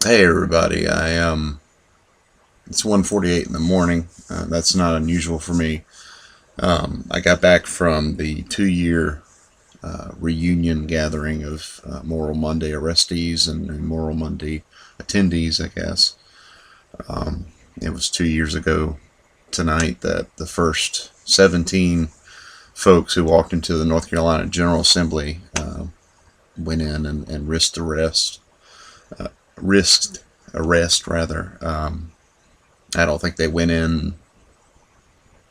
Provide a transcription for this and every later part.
Hey everybody, it's 1:48 in the morning. That's not unusual for me. I got back from the 2-year reunion gathering of Moral Monday arrestees and Moral Monday attendees, I guess. It was 2 years ago tonight that the first 17 folks who walked into the North Carolina General Assembly went in and risked arrest rather. I don't think they went in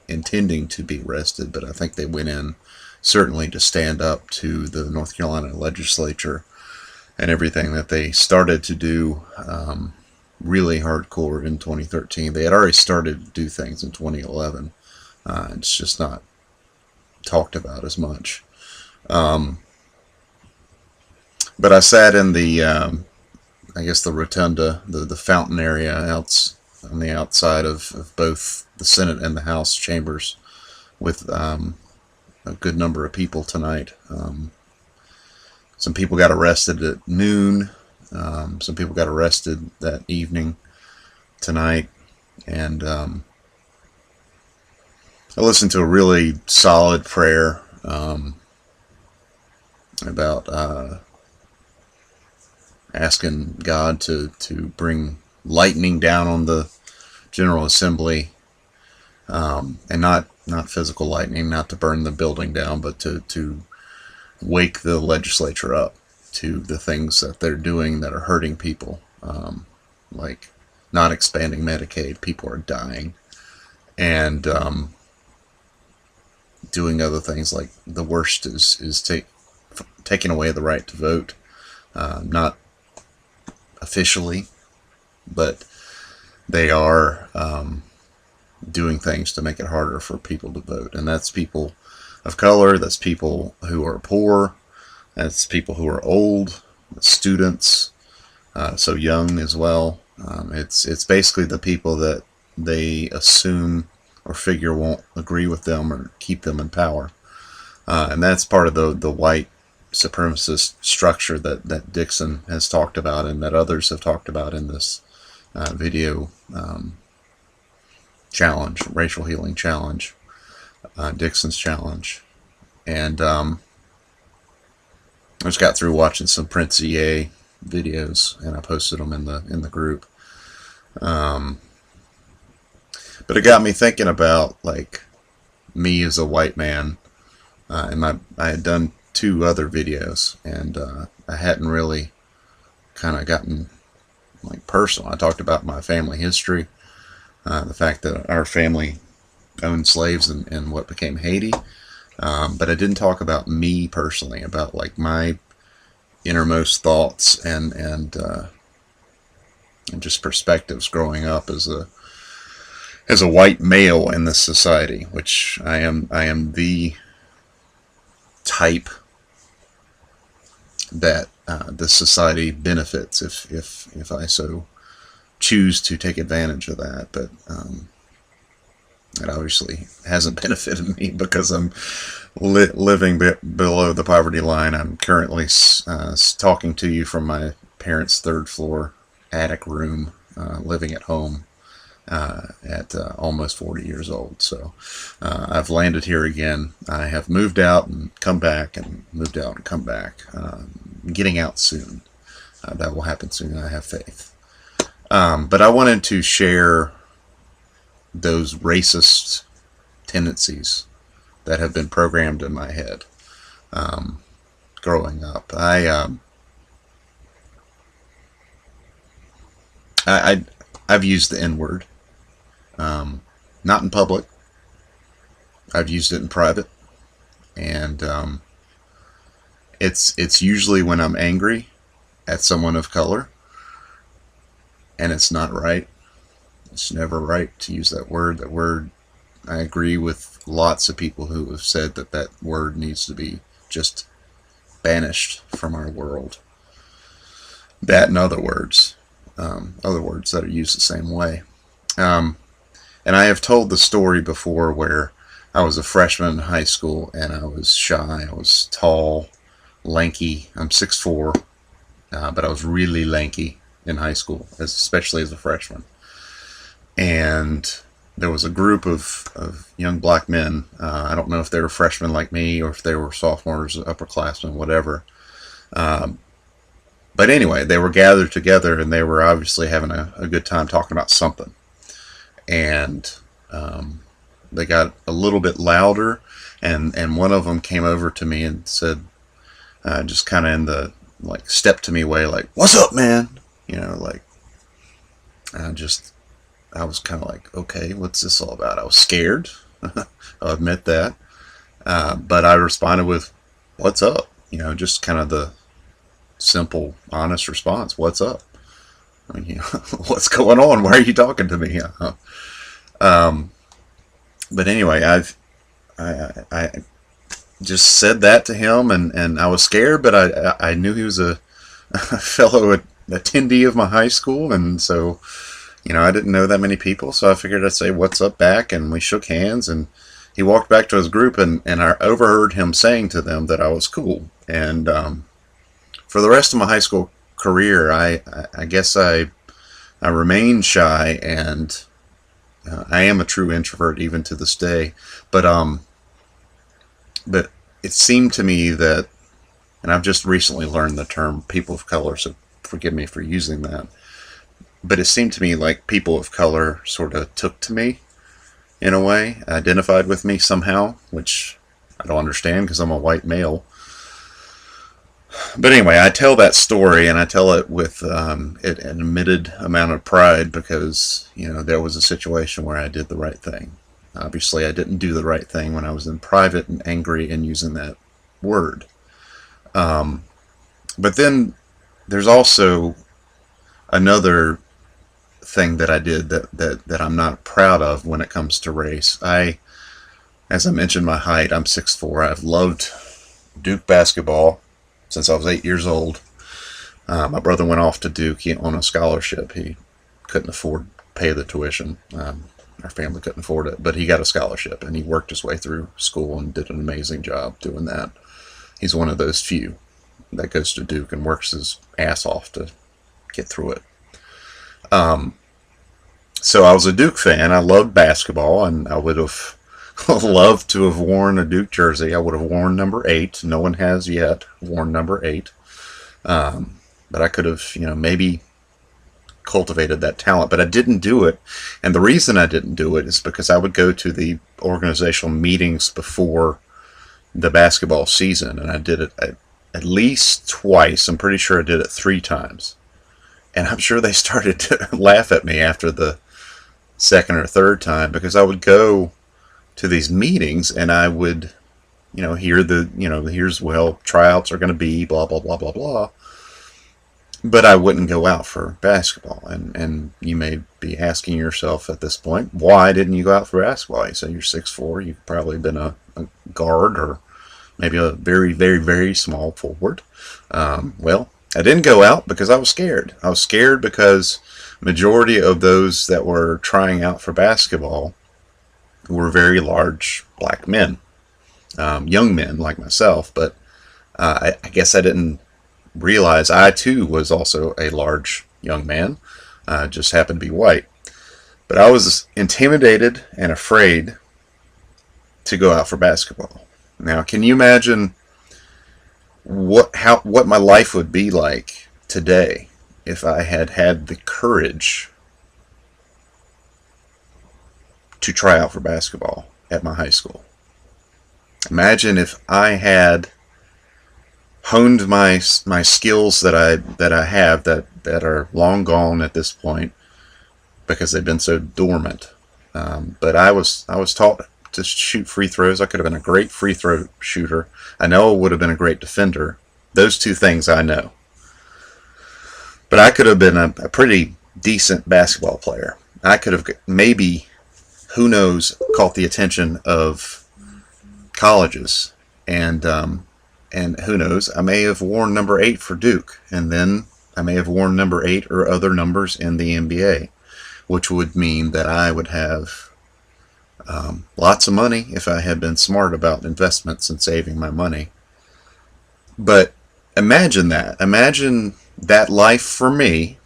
intending to be arrested, but I think they went in certainly to stand up to the North Carolina legislature and everything that they started to do really hardcore in 2013. They had already started to do things in 2011. It's just not talked about as much. But I sat in I guess the rotunda, the fountain area on the outside of both the Senate and the House chambers with a good number of people tonight. Some people got arrested at noon. Some people got arrested that evening tonight. And I listened to a really solid prayer about asking God to bring lightning down on the General Assembly, and not physical lightning, not to burn the building down, but to wake the legislature up to the things that they're doing that are hurting people, like not expanding Medicaid. People are dying, and doing other things like the worst is taking away the right to vote, not officially, but they are doing things to make it harder for people to vote. And that's people of color, that's people who are poor, that's people who are old, students, so young as well. It's basically the people that they assume or figure won't agree with them or keep them in power. And that's part of the white supremacist structure that Dixon has talked about and that others have talked about in this video challenge, racial healing challenge, Dixon's challenge. And I just got through watching some Prince EA videos, and I posted them in the group. But it got me thinking about like me as a white man, and I had done 2 other videos, and I hadn't really kind of gotten like personal. I talked about my family history, the fact that our family owned slaves in what became Haiti, but I didn't talk about me personally, about like my innermost thoughts and just perspectives growing up as a white male in this society, which I am the type that this society benefits if I so choose to take advantage of that. But it obviously hasn't benefited me because I'm living below the poverty line. I'm currently talking to you from my parents' 3rd floor attic room, living at home at almost 40 years old. So I've landed here again. I have moved out and come back, and moved out and come back. Getting out soon. That will happen soon. I have faith. But I wanted to share those racist tendencies that have been programmed in my head growing up. I've used the N-word, not in public. I've used it in private, and it's usually when I'm angry at someone of color, and it's not right. It's never right to use that word. That word, I agree with lots of people who have said that word needs to be just banished from our world. That and other words that are used the same way. And I have told the story before where I was a freshman in high school and I was shy. I was tall, lanky. I'm 6'4", but I was really lanky. in high school, especially as a freshman. And there was a group of young black men. I don't know if they were freshmen like me or if they were sophomores, upperclassmen, whatever. Um, but anyway, they were gathered together and they were obviously having a good time talking about something. And they got a little bit louder, and one of them came over to me and said, just kind of in the like step to me way, like, "What's up, man?" Like I just I was kind of like, okay, what's this all about? I was scared. I'll admit that. But I responded with, "What's up?" Just kind of the simple, honest response. What's up? I mean, what's going on? Why are you talking to me? Um, but anyway, I just said that to him, and I was scared, but I knew he was a fellow attendee of my high school, and so I didn't know that many people, so I figured I'd say what's up back, and we shook hands, and he walked back to his group, and I overheard him saying to them that I was cool. And for the rest of my high school career, I guess I remained shy, and I am a true introvert even to this day. But it seemed to me that, and I've just recently learned the term people of color, so forgive me for using that. But it seemed to me like people of color sort of took to me in a way, identified with me somehow, which I don't understand because I'm a white male. But anyway, I tell that story, and I tell it with an admitted amount of pride because, there was a situation where I did the right thing. Obviously, I didn't do the right thing when I was in private and angry and using that word. But then there's also another thing that I did that I'm not proud of when it comes to race. As I mentioned, my height, I'm 6'4". I've loved Duke basketball since I was 8 years old. My brother went off to Duke on a scholarship. He couldn't afford to pay the tuition. Our family couldn't afford it, but he got a scholarship, and he worked his way through school and did an amazing job doing that. He's one of those few that goes to Duke and works his ass off to get through it. So I was a Duke fan. I loved basketball, and I would have loved to have worn a Duke jersey. I would have worn number 8. No one has yet worn number 8. But I could have, maybe cultivated that talent, but I didn't do it. And the reason I didn't do it is because I would go to the organizational meetings before the basketball season, and I did it at least twice. I'm pretty sure I did it 3 times. And I'm sure they started to laugh at me after the second or third time, because I would go to these meetings and I would, hear here's, well, tryouts are going to be blah, blah, blah, blah, blah. But I wouldn't go out for basketball. And you may be asking yourself at this point, why didn't you go out for basketball? You say you're 6'4", you've probably been a guard or maybe a very, very, very small forward. Well, I didn't go out because I was scared. I was scared because majority of those that were trying out for basketball were very large black men, young men like myself. But I guess I didn't realize I too was also a large young man, just happened to be white. But I was intimidated and afraid to go out for basketball. Now, can you imagine what my life would be like today if I had had the courage to try out for basketball at my high school? Imagine if I had honed my skills that I have that are long gone at this point because they've been so dormant. But I was taught to shoot free throws. I could have been a great free throw shooter. I know I would have been a great defender. Those 2 things I know. But I could have been a pretty decent basketball player. I could have maybe, who knows, caught the attention of colleges. And who knows, I may have worn number 8 for Duke. And then I may have worn number 8 or other numbers in the NBA, which would mean that I would have lots of money if I had been smart about investments and saving my money. But imagine that. Imagine that life for me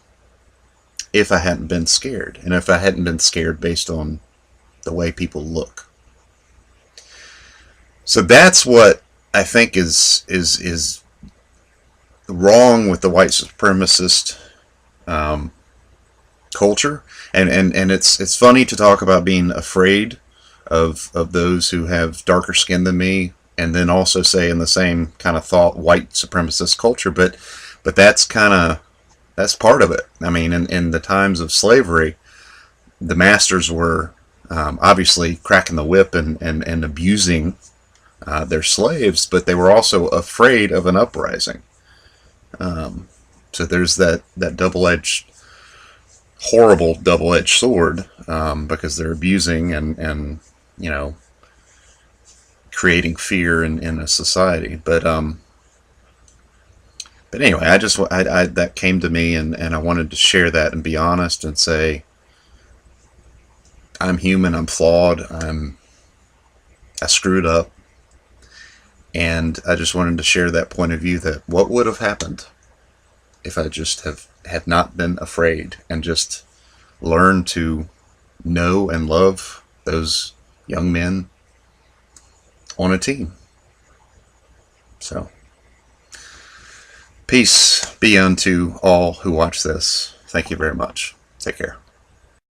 if I hadn't been scared, and if I hadn't been scared based on the way people look. So that's what I think is wrong with the white supremacist um, culture, and it's funny to talk about being afraid of those who have darker skin than me, and then also say in the same kind of thought white supremacist culture, but that's part of it. I mean, in the times of slavery, the masters were obviously cracking the whip and abusing their slaves, but they were also afraid of an uprising. So there's that double-edged, horrible double-edged sword, because they're abusing and you know, creating fear in a society. But anyway, that came to me, and I wanted to share that and be honest and say, I'm human, I'm flawed, I screwed up, and I just wanted to share that point of view, that what would have happened if I just had not been afraid and just learned to know and love those young men on a team. So, peace be unto all who watch this. Thank you very much. Take care.